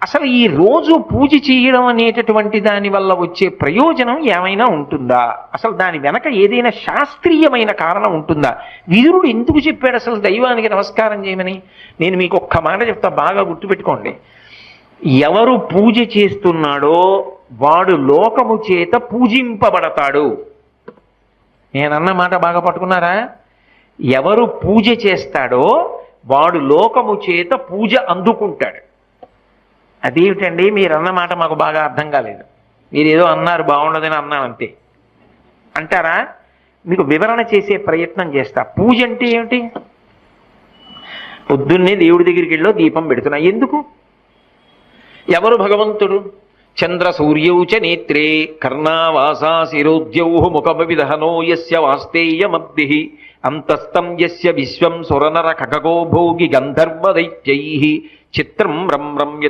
అసలు ఈ రోజు పూజ చేయడం అనేటటువంటి దాని వల్ల వచ్చే ప్రయోజనం ఏమైనా ఉంటుందా? అసలు దాని వెనక ఏదైనా శాస్త్రీయమైన కారణం ఉంటుందా? విదురుడు ఎందుకు చెప్పాడు అసలు దైవానికి నమస్కారం చేయమని? నేను మీకు ఒక్క మాట చెప్తా, బాగా గుర్తుపెట్టుకోండి. ఎవరు పూజ చేస్తున్నాడో వాడు లోకము చేత పూజింపబడతాడు. నేనన్న మాట బాగా పట్టుకున్నారా? ఎవరు పూజ చేస్తాడో వాడు లోకము చేత పూజ అందుకుంటాడు. అదేమిటండి మీరు అన్న మాట మాకు బాగా అర్థం కాలేదు, మీరు ఏదో అన్నారు బాగుండదని అన్నాను అంతే అంటారా? మీకు వివరణ చేసే ప్రయత్నం చేస్తా. పూజ అంటే ఏమిటి? పొద్దున్నే దేవుడి దగ్గరికి వెళ్ళో దీపం పెడుతున్నా, ఎందుకు? ఎవరు భగవంతుడు? చంద్ర సూర్యౌచ నేత్రే కర్ణావాసా శిరోద్యౌ ముఖమవిదహనో యస్య వాస్తేయమబ్ధి అంతస్తం యస్య విశ్వం సురనర ఖగో భోగి గంధర్వ దైత్యైః చిత్రం రమ్యత